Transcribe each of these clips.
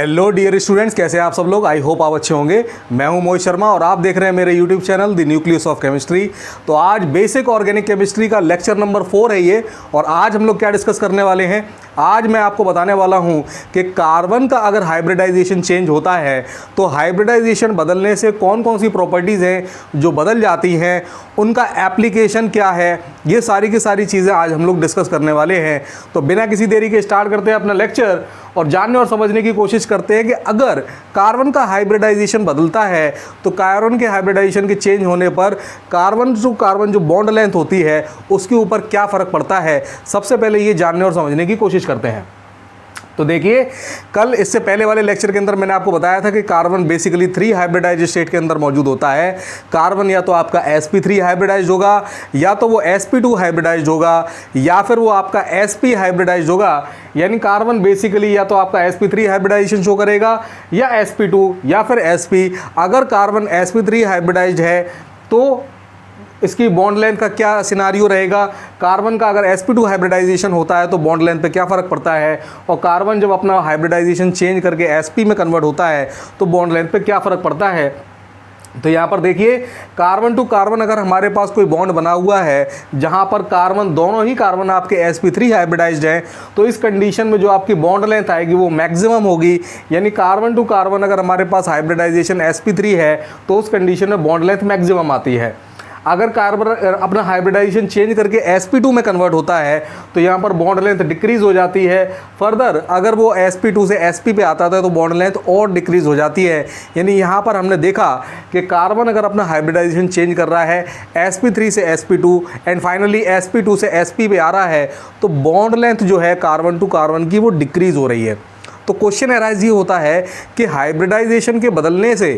Hello dear students, कैसे हैं आप सब लोग। आई होप आप अच्छे होंगे। मैं हूं मोहित शर्मा और आप देख रहे हैं मेरे YouTube channel the nucleus of chemistry. तो आज बेसिक ऑर्गेनिक केमिस्ट्री का लेक्चर नंबर 4 है ये। और आज हम लोग क्या डिस्कस करने वाले हैं, आज मैं आपको बताने वाला हूं कि कार्बन का अगर हाइब्रिडाइजेशन चेंज होता है तो हाइब्रिडाइजेशन बदलने से कौन कौन सी प्रॉपर्टीज़ हैं जो बदल जाती हैं, उनका एप्लीकेशन क्या है, ये सारी की सारी चीज़ें आज हम लोग डिस्कस करने वाले हैं। तो बिना किसी देरी के स्टार्ट करते हैं अपना लेक्चर और जानने और समझने की कोशिश करते हैं कि अगर कार्बन का हाइब्रिडाइजेशन बदलता है तो कार्बन के हाइब्रिडाइजेशन के चेंज होने पर कार्बन जो बॉन्ड लेंथ होती है उसके ऊपर क्या फ़र्क पड़ता है, सबसे पहले ये जानने और समझने की कोशिश करते हैं। तो देखिए, कल इससे पहले वाले लेक्चर के अंदर मैंने आपको बताया था कि कार्बन बेसिकली 3 हाइब्रिडाइज्ड स्टेट के अंदर मौजूद होता है। कार्बन या तो आपका sp3 हाइब्रिडाइज्ड होगा, या तो वो sp2 हाइब्रिडाइज्ड होगा, या फिर वो आपका sp हाइब्रिडाइज्ड होगा। यानी कार्बन बेसिकली या तो आपका sp3 हाइब्रिडाइजेशन शो करेगा या sp2 या फिर sp। अगर कार्बन sp3 हाइब्रिडाइज्ड है तो इसकी बॉन्ड लेंथ का क्या सिनारियो रहेगा, कार्बन का अगर sp2 हाइब्रिडाइजेशन होता है तो बॉन्ड लेंथ पे क्या फ़र्क पड़ता है, और कार्बन जब अपना हाइब्रिडाइजेशन चेंज करके sp में कन्वर्ट होता है तो बॉन्ड लेंथ पे क्या फ़र्क पड़ता है। तो यहाँ पर देखिए, कार्बन टू कार्बन अगर हमारे पास कोई बॉन्ड बना हुआ है जहाँ पर कार्बन दोनों ही कार्बन आपके sp3 हाइब्रिडाइज्ड हैं, तो इस कंडीशन में जो आपकी बॉन्ड लेंथ आएगी वो मैक्सिमम होगी। यानी कार्बन टू कार्बन अगर हमारे पास हाइब्रिडाइजेशन sp3 है तो उस कंडीशन में बॉन्ड लेंथ मैक्सिमम आती है। अगर कार्बन अपना हाइब्रिडाइजेशन चेंज करके sp2 में कन्वर्ट होता है तो यहाँ पर बॉन्ड लेंथ डिक्रीज़ हो जाती है। फर्दर अगर वो sp2 से sp पे आता था तो बॉन्ड लेंथ और डिक्रीज़ हो जाती है। यानी यहाँ पर हमने देखा कि कार्बन अगर अपना हाइब्रिडाइजेशन चेंज कर रहा है sp3 से sp2 एंड फाइनली sp2 से sp पे आ रहा है तो बॉन्ड लेंथ जो है कार्बन टू कार्बन की वो डिक्रीज़ हो रही है। तो क्वेश्चन अराइज ये होता है कि हाइब्रिडाइजेशन के बदलने से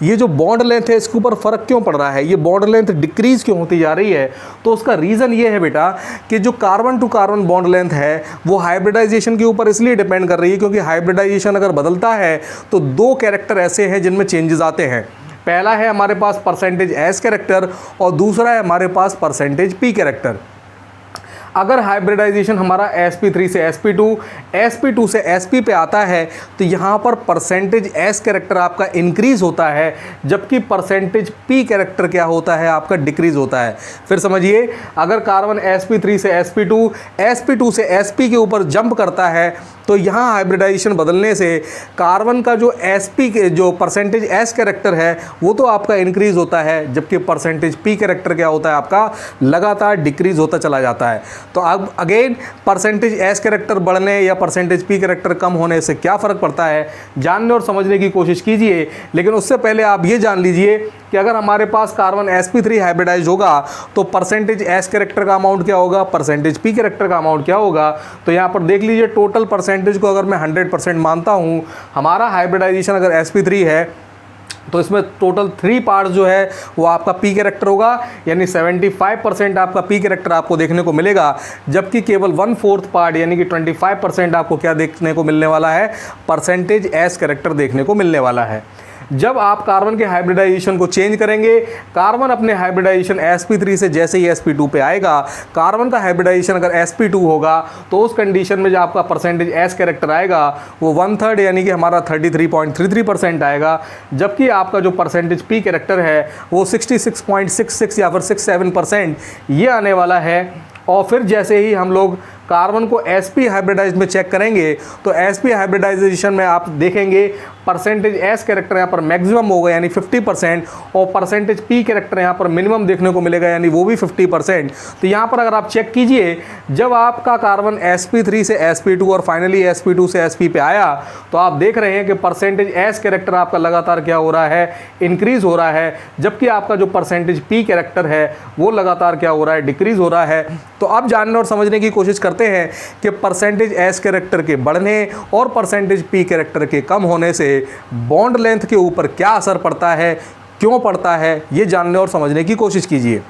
ये जो बॉन्ड लेंथ है इसके ऊपर फ़र्क क्यों पड़ रहा है, ये बॉन्ड लेंथ डिक्रीज़ क्यों होती जा रही है। तो उसका रीज़न ये है बेटा कि जो carbon to carbon bond length है वो हाइब्रिडाइजेशन के ऊपर इसलिए डिपेंड कर रही है क्योंकि हाइब्रिडाइजेशन अगर बदलता है तो 2 कैरेक्टर ऐसे हैं जिनमें चेंजेस आते हैं। पहला है हमारे पास परसेंटेज एस कैरेक्टर और दूसरा है हमारे पास परसेंटेज पी कैरेक्टर। अगर हाइब्रिडाइजेशन हमारा sp3 से sp2, sp2 से sp पे आता है तो यहाँ पर परसेंटेज s कैरेक्टर आपका इंक्रीज़ होता है, जबकि परसेंटेज p कैरेक्टर क्या होता है आपका डिक्रीज़ होता है। फिर समझिए, अगर कार्बन sp3 से sp2, sp2 से sp के ऊपर जंप करता है तो यहाँ हाइब्रिडाइजेशन बदलने से कार्बन का जो sp के जो परसेंटेज s कैरेक्टर है वो तो आपका इंक्रीज़ होता है, जबकि परसेंटेज p कैरेक्टर क्या होता है आपका लगातार डिक्रीज़ होता चला जाता है। तो अब अगेन परसेंटेज एस कैरेक्टर बढ़ने या परसेंटेज पी कैरेक्टर कम होने से क्या फ़र्क पड़ता है, जानने और समझने की कोशिश कीजिए। लेकिन उससे पहले आप ये जान लीजिए कि अगर हमारे पास कार्बन sp3 हाइब्रिडाइज होगा तो परसेंटेज एस कैरेक्टर का अमाउंट क्या होगा, परसेंटेज पी कैरेक्टर का अमाउंट क्या होगा। तो यहाँ पर देख लीजिए, टोटल परसेंटेज को अगर मैं 100% मानता हूँ, हमारा हाइब्रिडाइजेशन अगर sp3 है तो इसमें टोटल 3 पार्ट जो है वो आपका पी कैरेक्टर होगा। यानी 75% आपका पी कैरेक्टर आपको देखने को मिलेगा, जबकि केवल 1/4 पार्ट यानी कि 25% आपको क्या देखने को मिलने वाला है, परसेंटेज एस कैरेक्टर देखने को मिलने वाला है। जब आप कार्बन के हाइब्रिडाइजेशन को चेंज करेंगे, कार्बन अपने हाइब्रिडाइजेशन sp3 से जैसे ही sp2 पे आएगा, कार्बन का हाइब्रिडाइजेशन अगर sp2 होगा तो उस कंडीशन में जो आपका परसेंटेज s कैरेक्टर आएगा वो 1/3 यानी कि हमारा 33.33% आएगा, जबकि आपका जो परसेंटेज p कैरेक्टर है वो 66.66 या फिर 67% ये आने वाला है। और फिर जैसे ही हम लोग कार्बन को sp हाइब्रिडाइज में चेक करेंगे तो sp हाइब्रिडाइजेशन में आप देखेंगे परसेंटेज s कैरेक्टर यहाँ पर मैक्सिमम होगा यानी 50%, और परसेंटेज p कैरेक्टर यहाँ पर मिनिमम देखने को मिलेगा यानी वो भी 50%। तो यहाँ पर अगर आप चेक कीजिए, जब आपका कार्बन sp3 से sp2 और फाइनली sp2 से sp पे आया तो आप देख रहे हैं कि परसेंटेज s कैरेक्टर आपका लगातार क्या हो रहा है, इंक्रीज़ हो रहा है, जबकि आपका जो परसेंटेज p कैरेक्टर है वो लगातार क्या हो रहा है, डिक्रीज़ हो रहा है। तो अब जानने और समझने की कोशिश करते हैं कि परसेंटेज एस कैरेक्टर के बढ़ने और परसेंटेज पी कैरेक्टर के कम होने से बॉन्ड लेंथ के ऊपर क्या असर पड़ता है, क्यों पड़ता है, ये जानने और समझने की कोशिश कीजिए।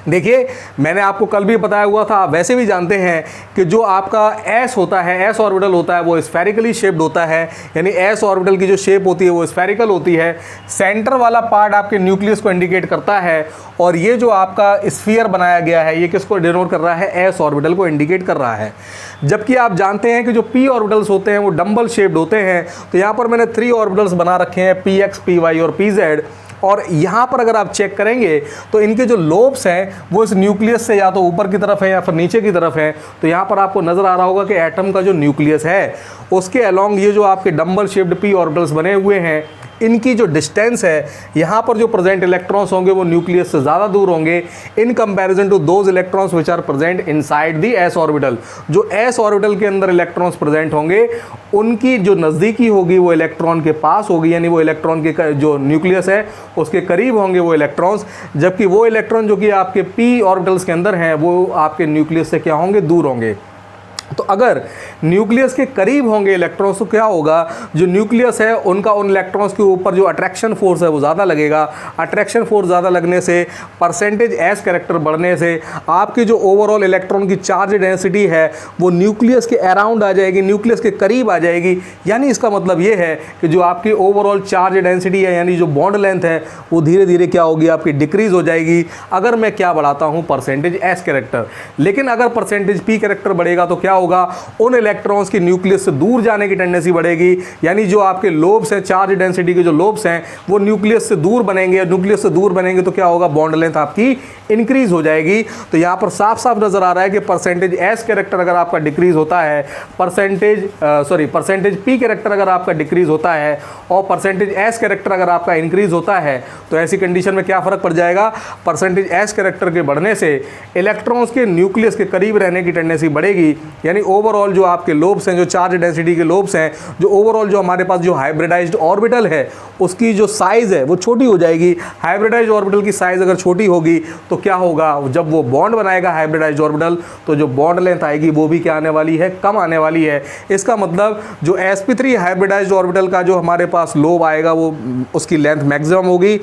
देखिए, मैंने आपको कल भी बताया हुआ था, आप वैसे भी जानते हैं कि जो आपका एस होता है, एस ऑर्बिटल होता है, वो स्फेरिकली शेप्ड होता है। यानी एस ऑर्बिटल की जो शेप होती है वो स्फेरिकल होती है। सेंटर वाला पार्ट आपके न्यूक्लियस को इंडिकेट करता है, और ये जो आपका स्फीयर बनाया गया है ये किसको डिनोट कर रहा है? एस ऑर्बिटल को इंडिकेट कर रहा है। जबकि आप जानते हैं कि जो पी ऑर्बिटल्स होते हैं वो डंबल शेप्ड होते हैं। तो यहाँ पर मैंने 3 ऑर्बिटल्स बना रखे हैं, पी एक्स, पी वाई और पी जेड। और यहाँ पर अगर आप चेक करेंगे तो इनके जो लोब्स हैं वो इस न्यूक्लियस से या तो ऊपर की तरफ है या फिर नीचे की तरफ है। तो यहाँ पर आपको नज़र आ रहा होगा कि एटम का जो न्यूक्लियस है उसके अलोंग ये जो आपके डंबल शेप्ड पी ऑर्बिटल्स बने हुए हैं, इनकी जो डिस्टेंस है, यहाँ पर जो प्रेजेंट इलेक्ट्रॉन्स होंगे वो न्यूक्लियस से ज़्यादा दूर होंगे in comparison to those electrons which are present inside the S orbital. जो एस ऑर्बिटल के अंदर इलेक्ट्रॉन्स प्रेजेंट होंगे उनकी जो नज़दीकी होगी वो इलेक्ट्रॉन के पास होगी, यानी वो इलेक्ट्रॉन के जो न्यूक्लियस है उसके करीब होंगे वो इलेक्ट्रॉन्स। जबकि वो इलेक्ट्रॉन जो कि आपके पी ऑर्बिटल्स के अंदर हैं वो आपके न्यूक्लियस से क्या होंगे? दूर होंगे। तो अगर न्यूक्लियस के करीब होंगे इलेक्ट्रॉन्स तो क्या होगा? जो न्यूक्लियस है उनका उन इलेक्ट्रॉन्स के ऊपर जो अट्रैक्शन फोर्स है वो ज़्यादा लगेगा। अट्रैक्शन फोर्स ज़्यादा लगने से, परसेंटेज एस कैरेक्टर बढ़ने से आपकी जो ओवरऑल इलेक्ट्रॉन की चार्ज डेंसिटी है वो न्यूक्लियस के अराउंड आ जाएगी, न्यूक्लियस के करीब आ जाएगी। यानी इसका मतलब ये है कि जो आपकी ओवरऑल चार्ज डेंसिटी है, यानी जो बॉन्ड लेंथ है, वो धीरे धीरे क्या होगी? आपकी डिक्रीज हो जाएगी अगर मैं क्या बढ़ाता हूँ? Percentage S character. लेकिन अगर परसेंटेज पी कैरेक्टर बढ़ेगा तो क्या होगा? उन इलेक्ट्रॉन्स की न्यूक्लियस से दूर जाने की टेंडेंसी बढ़ेगी। यानी जो आपके लोब्स हैं, चार्ज डेंसिटी के जो लोब्स हैं वो न्यूक्लियस से दूर बनेंगे। न्यूक्लियस से दूर बनेंगे तो क्या होगा? बॉन्ड लेंथ आपकी इंक्रीज हो जाएगी। तो यहां पर साफ साफ नजर आ रहा है कि परसेंटेज एस कैरेक्टर अगर आपका डिक्रीज होता है, परसेंटेज पी कैरेक्टर अगर आपका डिक्रीज होता है और परसेंटेज एस कैरेक्टर अगर आपका इंक्रीज होता है, तो ऐसी कंडीशन में क्या फर्क पड़ जाएगा? परसेंटेज एस कैरेक्टर के बढ़ने से इलेक्ट्रॉन्स के न्यूक्लियस के करीब रहने की टेंडेंसी बढ़ेगी। यानी ओवरऑल जो आपके लोब्स हैं, जो चार्ज डेंसिटी के लोब्स हैं, जो ओवरऑल जो हमारे पास जो हाइब्रिडाइज्ड ऑर्बिटल है उसकी जो साइज है वो छोटी हो जाएगी। हाइब्रिडाइज्ड ऑर्बिटल की साइज अगर छोटी होगी तो क्या होगा? जब वो बॉन्ड बनाएगा हाइब्रिडाइज्ड ऑर्बिटल तो जो बॉन्ड लेंथ आएगी वो भी क्या आने वाली है? कम आने वाली है। इसका मतलब जो sp3 हाइब्रिडाइज्ड ऑर्बिटल का जो हमारे पास लोब आएगा वो उसकी लेंथ मैक्सिमम होगी।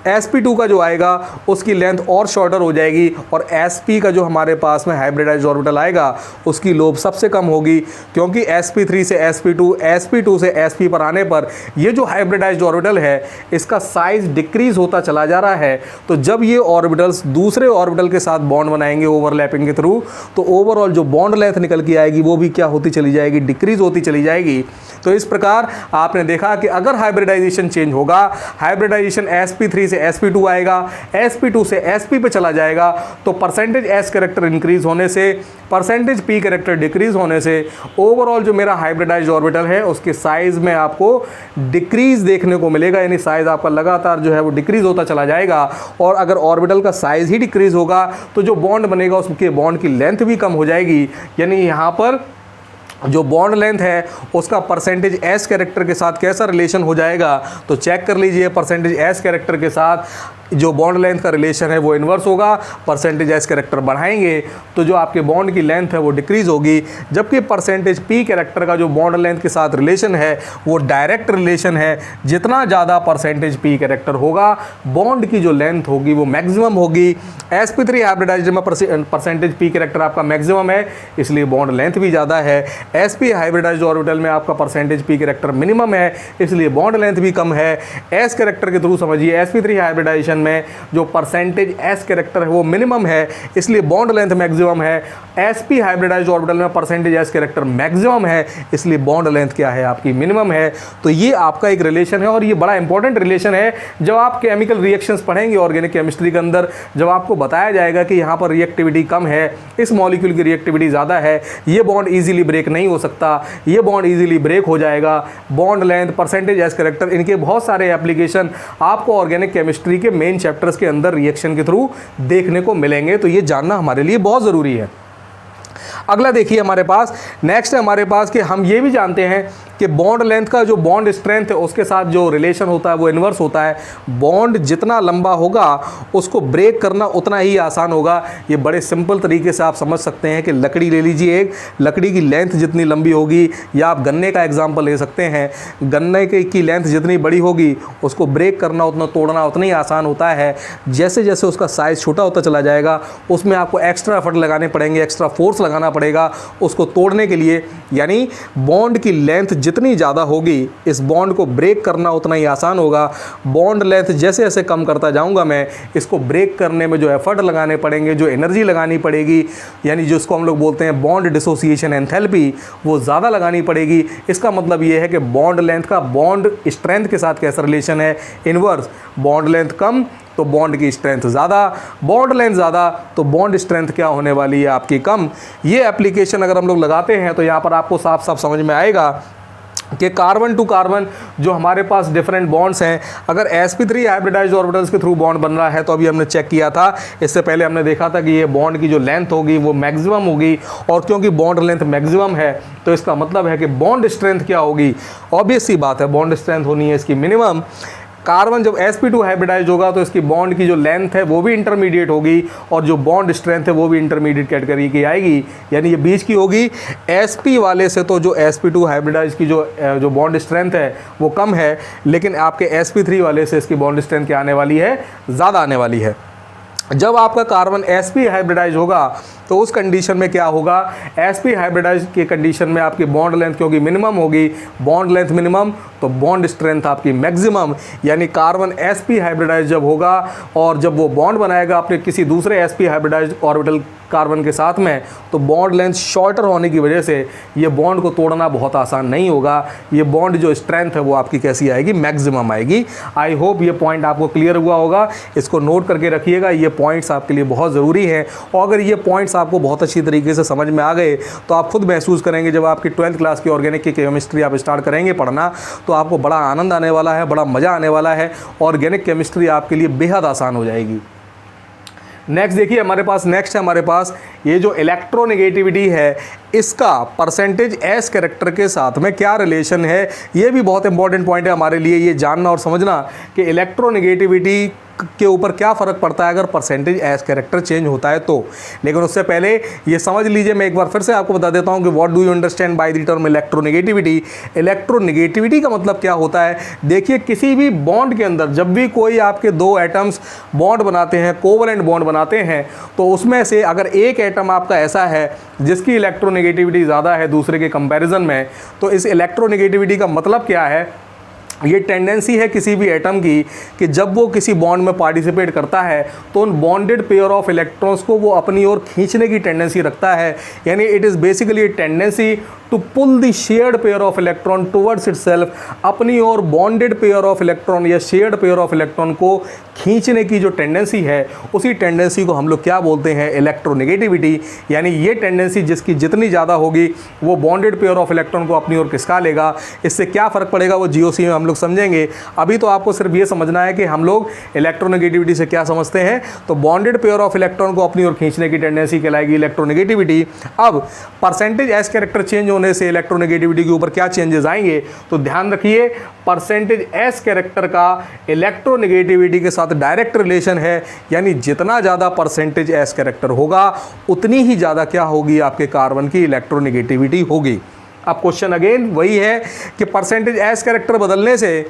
sp2 का जो आएगा उसकी लेंथ और शॉर्टर हो जाएगी, और sp का जो हमारे पास में हाइब्रिडाइज्ड ऑर्बिटल आएगा उसकी लोब सबसे कम होगी। क्योंकि sp3 से sp2, sp2 से sp पर आने पर ये जो हाइब्रिडाइज्ड ऑर्बिटल है इसका साइज डिक्रीज होता चला जा रहा है। तो जब ये ऑर्बिटल्स दूसरे ऑर्बिटल के साथ बॉन्ड बनाएंगे ओवरलैपिंग के थ्रू, तो ओवरऑल जो बॉन्ड लेंथ निकल के आएगी वो भी क्या होती चली जाएगी? डिक्रीज होती चली जाएगी। तो इस प्रकार आपने देखा कि अगर हाइब्रिडाइजेशन चेंज होगा, हाइब्रिडाइजेशन sp3 से sp2 आएगा, sp2 से sp पे चला जाएगा, तो परसेंटेज s कैरेक्टर इंक्रीज होने से, परसेंटेज p कैरेक्टर डिक्रीज होने से ओवरऑल जो मेरा हाइब्रिडाइज्ड ऑर्बिटल है उसके साइज में आपको डिक्रीज देखने को मिलेगा। यानी साइज आपका लगातार जो है वो डिक्रीज होता चला जाएगा। और अगर ऑर्बिटल का साइज ही डिक्रीज होगा तो जो बॉन्ड बनेगा उसके बॉन्ड की लेंथ भी कम हो जाएगी। यानी यहाँ पर जो बॉन्ड लेंथ है उसका परसेंटेज एस कैरेक्टर के साथ कैसा रिलेशन हो जाएगा? तो चेक कर लीजिए, परसेंटेज एस कैरेक्टर के साथ जो बॉन्ड लेंथ का रिलेशन है वो इन्वर्स होगा। परसेंटेज एस कैरेक्टर बढ़ाएंगे तो जो आपके बॉन्ड की लेंथ है वो डिक्रीज होगी। जबकि परसेंटेज पी कैरेक्टर का जो बॉन्ड लेंथ के साथ रिलेशन है वो डायरेक्ट रिलेशन है। जितना ज़्यादा परसेंटेज पी कैरेक्टर होगा बॉन्ड की जो लेंथ होगी वो मैक्सिमम होगी। sp3 हाइब्रिडाइज्ड में परसेंटेज पी कैरेक्टर आपका मैक्सिमम है, इसलिए बॉन्ड लेंथ भी ज़्यादा है। sp हाइब्रिडाइज्ड ऑर्बिटल में आपका परसेंटेज पी कैरेक्टर मिनिमम है, इसलिए बॉन्ड लेंथ भी कम है। एस कैरेक्टर के थ्रू समझिए, sp3 हाइब्रिडाइजेशन में जो परसेंटेज एस कैरेक्टर है वो मिनिमम है, इसलिए बॉन्ड लेंथ मैक्सिमम है। sp हाइब्रिडाइज्ड ऑर्बिटल में परसेंटेज एस कैरेक्टर मैक्सिमम है, इसलिए बॉन्ड लेंथ क्या है? आपकी मिनिमम है। तो ये आपका एक रिलेशन है और ये बड़ा इंपॉर्टेंट रिलेशन है। जब आप केमिकल रिएक्शंस पढ़ेंगे ऑर्गेनिक केमिस्ट्री के अंदर, जब आपको बताया जाएगा कि यहाँ पर रिएक्टिविटी कम है, इस मॉलिक्यूल की रिएक्टिविटी ज़्यादा है, ये बॉन्ड ईजिली ब्रेक नहीं हो सकता, ये बॉन्ड ईजिली ब्रेक हो जाएगा, bond length, percentage S character, इनके बहुत सारे एप्लीकेशन आपको ऑर्गेनिक केमिस्ट्री के मेन चैप्टर्स के अंदर रिएक्शन के थ्रू देखने को मिलेंगे। तो ये जानना हमारे लिए बहुत ज़रूरी है। अगला देखिए हमारे पास नेक्स्ट है हमारे पास कि हम ये भी जानते हैं कि बॉन्ड लेंथ का जो बॉन्ड स्ट्रेंथ है उसके साथ जो रिलेशन होता है वो इन्वर्स होता है। बॉन्ड जितना लंबा होगा उसको ब्रेक करना उतना ही आसान होगा। ये बड़े सिंपल तरीके से आप समझ सकते हैं कि लकड़ी ले लीजिए, एक लकड़ी की लेंथ जितनी लंबी होगी, या आप गन्ने का एग्जाम्पल ले सकते हैं, गन्ने की लेंथ जितनी बड़ी होगी उसको ब्रेक करना उतना तोड़ना उतना ही आसान होता है। जैसे जैसे उसका साइज़ छोटा होता चला जाएगा उसमें आपको एक्स्ट्रा एफर्ट लगाने पड़ेंगे, एक्स्ट्रा फोर्स लगाना पड़ेगा उसको तोड़ने के लिए। यानी बॉन्ड की लेंथ जितनी ज़्यादा होगी इस बॉन्ड को ब्रेक करना उतना ही आसान होगा। बॉन्ड लेंथ जैसे जैसे कम करता जाऊंगा मैं, इसको ब्रेक करने में जो एफर्ट लगाने पड़ेंगे, जो एनर्जी लगानी पड़ेगी, यानी जिसको हम लोग बोलते हैं बॉन्ड डिसोसिएशन एंथैल्पी, वो ज़्यादा लगानी पड़ेगी। इसका मतलब ये है कि बॉन्ड लेंथ का बॉन्ड स्ट्रेंथ के साथ कैसा रिलेशन है, इनवर्स। बॉन्ड लेंथ कम तो बॉन्ड की स्ट्रेंथ ज़्यादा, बॉन्ड लेंथ ज़्यादा तो बॉन्ड स्ट्रेंथ क्या होने वाली है आपकी कम। ये एप्लीकेशन अगर हम लोग लगाते हैं तो यहाँ पर आपको साफ साफ समझ में आएगा कि कार्बन टू कार्बन जो हमारे पास डिफरेंट बॉन्ड्स हैं, अगर sp3 हाइब्रिडाइज्ड ऑर्बिटल्स के थ्रू बॉन्ड बन रहा है तो अभी हमने चेक किया था, इससे पहले हमने देखा था कि ये बॉन्ड की जो लेंथ होगी वो मैक्सिमम होगी, और क्योंकि बॉन्ड लेंथ मैक्सिमम है तो इसका मतलब है कि बॉन्ड स्ट्रेंथ क्या होगी, ऑब्वियस सी बात है बॉन्ड स्ट्रेंथ होनी है इसकी मिनिमम। कार्बन जब sp2 हाइब्रिडाइज होगा तो इसकी बॉन्ड की जो लेंथ है वो भी इंटरमीडिएट होगी, और जो बॉन्ड स्ट्रेंथ है वो भी इंटरमीडिएट कैटेगरी की आएगी, यानी ये बीच की होगी। sp वाले से तो जो sp2 हाइब्रिडाइज की जो बॉन्ड स्ट्रेंथ है वो कम है, लेकिन आपके sp3 वाले से इसकी बॉन्ड स्ट्रेंथ क्या आने वाली है, ज़्यादा आने वाली है। जब आपका कार्बन sp हाइब्रिडाइज होगा तो उस कंडीशन में क्या होगा, sp हाइब्रिडाइज के कंडीशन में आपकी बॉन्ड लेंथ क्योंकि मिनिमम होगी, बॉन्ड लेंथ मिनिमम तो बॉन्ड स्ट्रेंथ आपकी मैक्सिमम। यानी कार्बन sp हाइब्रिडाइज जब होगा और जब वो बॉन्ड बनाएगा अपने किसी दूसरे sp हाइब्रिडाइज ऑर्बिटल कार्बन के साथ में, तो बॉन्ड लेंथ शॉर्टर होने की वजह से ये बॉन्ड को तोड़ना बहुत आसान नहीं होगा। ये बॉन्ड जो स्ट्रेंथ है वो आपकी कैसी आएगी, मैक्सिमम आएगी। आई होप ये पॉइंट आपको क्लियर हुआ होगा, इसको नोट करके रखिएगा, ये पॉइंट्स आपके लिए बहुत ज़रूरी हैं। और अगर ये पॉइंट्स आपको बहुत अच्छी तरीके से समझ में आ गए तो आप खुद महसूस करेंगे जब आपकी 12th क्लास की ऑर्गेनिक की केमिस्ट्री आप स्टार्ट करेंगे पढ़ना तो आपको बड़ा आनंद आने वाला है, बड़ा मज़ा आने वाला है। ऑर्गेनिक केमिस्ट्री आपके लिए बेहद आसान हो जाएगी। नेक्स्ट देखिए हमारे पास ये जो इलेक्ट्रोनेगेटिविटी है इसका परसेंटेज एस कैरेक्टर के साथ में क्या रिलेशन है, ये भी बहुत इंपॉर्टेंट पॉइंट है हमारे लिए ये जानना और समझना कि इलेक्ट्रोनेगेटिविटी के ऊपर क्या फ़र्क पड़ता है अगर परसेंटेज एस कैरेक्टर चेंज होता है तो। लेकिन उससे पहले ये समझ लीजिए, मैं एक बार फिर से आपको बता देता हूँ कि what do you understand by the term electronegativity. Electronegativity का मतलब क्या होता है, देखिए किसी भी बॉन्ड के अंदर जब भी कोई आपके दो एटम्स बॉन्ड बनाते हैं, कोवलेंट बॉन्ड बनाते हैं, तो उसमें से अगर एक एटम आपका ऐसा है जिसकी इलेक्ट्रोनेगेटिविटी ज़्यादा है दूसरे के कंपैरिजन में, तो इस इलेक्ट्रोनेगेटिविटी का मतलब क्या है, ये टेंडेंसी है किसी भी एटम की कि जब वो किसी बॉन्ड में पार्टिसिपेट करता है तो उन बॉन्डेड पेयर ऑफ इलेक्ट्रॉन्स को वो अपनी ओर खींचने की टेंडेंसी रखता है। यानी it is basically a tendency to pull the shared pair of electron towards itself, अपनी ओर बॉन्डेड पेयर ऑफ इलेक्ट्रॉन या शेयर्ड पेयर ऑफ इलेक्ट्रॉन को खींचने की जो टेंडेंसी है उसी टेंडेंसी को हम लोग क्या बोलते हैं, इलेक्ट्रोनेगेटिविटी। यानी ये टेंडेंसी जिसकी जितनी ज़्यादा होगी वो बॉन्डेड पेयर ऑफ इलेक्ट्रॉन को अपनी ओर खिसका लेगा। इससे क्या फ़र्क पड़ेगा वो जीओसी में हम लोग समझेंगे। अभी तो आपको सिर्फ ये समझना है कि हम लोग इलेक्ट्रोनेगेटिविटी से क्या समझते हैं, तो बॉन्डेड पेयर ऑफ इलेक्ट्रॉन को अपनी ओर खींचने की टेंडेंसी कहलाएगी इलेक्ट्रोनेगेटिविटी। अब परसेंटेज एस कैरेक्टर चेंज होने से इलेक्ट्रोनेगेटिविटी के ऊपर क्या चेंजेस आएंगे, तो ध्यान रखिए परसेंटेज एस कैरेक्टर का इलेक्ट्रोनेगेटिविटी के साथ डायरेक्ट रिलेशन है। यानी जितना ज़्यादा परसेंटेज एस कैरेक्टर होगा उतनी ही ज़्यादा क्या होगी, आपके कार्बन की इलेक्ट्रोनेगेटिविटी होगी। अब क्वेश्चन अगेन वही है कि परसेंटेज एस कैरेक्टर बदलने से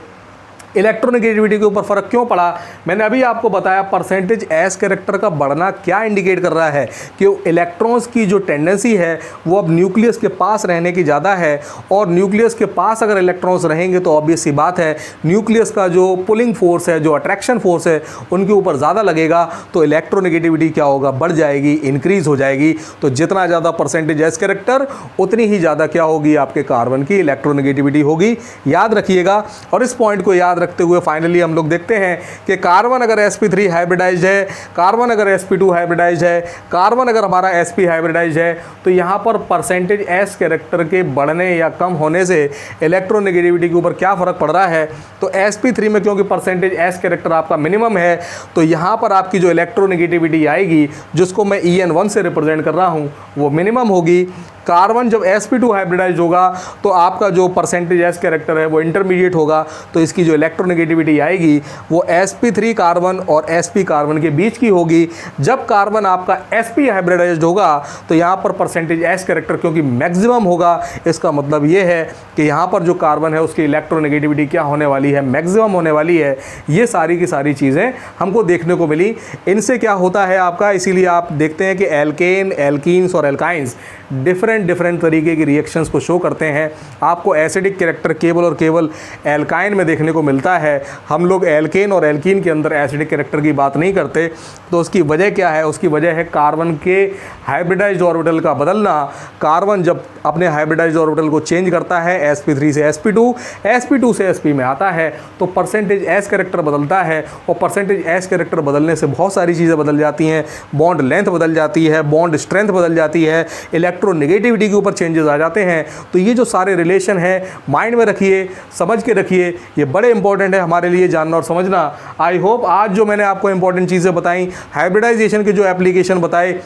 इलेक्ट्रोनेगेटिविटी के ऊपर फ़र्क क्यों पड़ा। मैंने अभी आपको बताया परसेंटेज एस कैरेक्टर का बढ़ना क्या इंडिकेट कर रहा है कि इलेक्ट्रॉन्स की जो टेंडेंसी है वो अब न्यूक्लियस के पास रहने की ज़्यादा है, और न्यूक्लियस के पास अगर इलेक्ट्रॉन्स रहेंगे तो ऑब्वियस सी बात है न्यूक्लियस का जो पुलिंग फोर्स है, जो अट्रैक्शन फोर्स है उनके ऊपर ज़्यादा लगेगा, तो इलेक्ट्रोनेगेटिविटी क्या होगा, बढ़ जाएगी, इंक्रीज़ हो जाएगी। तो जितना ज़्यादा परसेंटेज एस कैरेक्टर उतनी ही ज़्यादा क्या होगी, आपके कार्बन की इलेक्ट्रोनेगेटिविटी होगी। याद रखिएगा, और इस पॉइंट को याद रखते हुए फाइनली हम लोग देखते हैं कि कार्बन अगर sp3 हाइब्रिडाइज है, कार्बन अगर sp2 हाइब्रिडाइज है, कार्बन अगर हमारा sp हाइब्रिडाइज है, तो यहाँ पर परसेंटेज s कैरेक्टर के बढ़ने या कम होने से इलेक्ट्रोनेगेटिविटी के ऊपर क्या फ़र्क पड़ रहा है। तो sp3 में क्योंकि परसेंटेज s कैरेक्टर आपका मिनिमम है, तो यहाँ पर आपकी जो इलेक्ट्रोनेगेटिविटी आएगी, जिसको मैं En1 से रिप्रेजेंट कर रहा हूँ, वो मिनिमम होगी। कार्बन जब sp2 हाइब्रिडाइज होगा तो आपका जो परसेंटेज s कैरेक्टर है वो इंटरमीडिएट होगा, तो इसकी जो इलेक्ट्रोनेगेटिविटी आएगी वो sp3 कार्बन और sp कार्बन के बीच की होगी। जब कार्बन आपका sp हाइब्रिडाइज होगा तो यहाँ पर परसेंटेज s कैरेक्टर क्योंकि मैक्सिमम होगा, इसका मतलब ये है कि यहाँ पर जो कार्बन है उसकी इलेक्ट्रोनेगेटिविटी क्या होने वाली है, मैक्सिमम होने वाली है। ये सारी की सारी चीज़ें हमको देखने को मिली। इनसे क्या होता है आपका, इसीलिए आप देखते हैं कि एल्केन, एल्कीन्स और एल्काइंस डिफरेंट तरीके की रिएक्शंस को शो करते हैं। आपको एसिडिक कैरेक्टर केवल और केवल एल्काइन में देखने को मिलता है। हम लोग एल्केन और एल्कीन के अंदर एसिडिक कैरेक्टर की बात नहीं करते। तो उसकी वजह क्या है? उसकी वजह है कार्बन के हाइब्रिडाइज्ड ऑर्बिटल का बदलना। कार्बन जब अपने हाइब्रिडाइज्ड ऑर्बिटल को चेंज करता है sp3 से sp2, sp2 से sp में आता है, तो परसेंटेज s कैरेक्टर बदलता है। और परसेंटेज s कैरेक्टर बदलने से बहुत सारी चीज़ें बदल जाती हैं। बॉन्ड लेंथ बदल जाती है, बॉन्ड स्ट्रेंथ बदल जाती है, इलेक्ट्रोनेगेटिविटी के ऊपर चेंजेस आ जाते हैं। तो ये जो सारे रिलेशन हैं माइंड में रखिए, समझ के रखिए, ये बड़े इंपॉर्टेंट है हमारे लिए जानना और समझना। आई होप आज जो मैंने आपको इंपॉर्टेंट चीज़ें बताई, हाइब्रिडाइजेशन के जो एप्लीकेशन बताए,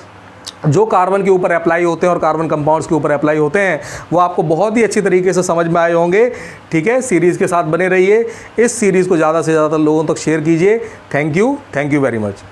जो कार्बन के ऊपर अप्लाई होते हैं और कार्बन कंपाउंड्स के ऊपर अप्लाई होते हैं, वो आपको बहुत ही अच्छी तरीके से समझ में आए होंगे। ठीक है, सीरीज़ के साथ बने रहिए। इस सीरीज़ को ज़्यादा से ज़्यादा लोगों तक शेयर कीजिए। Thank you very much.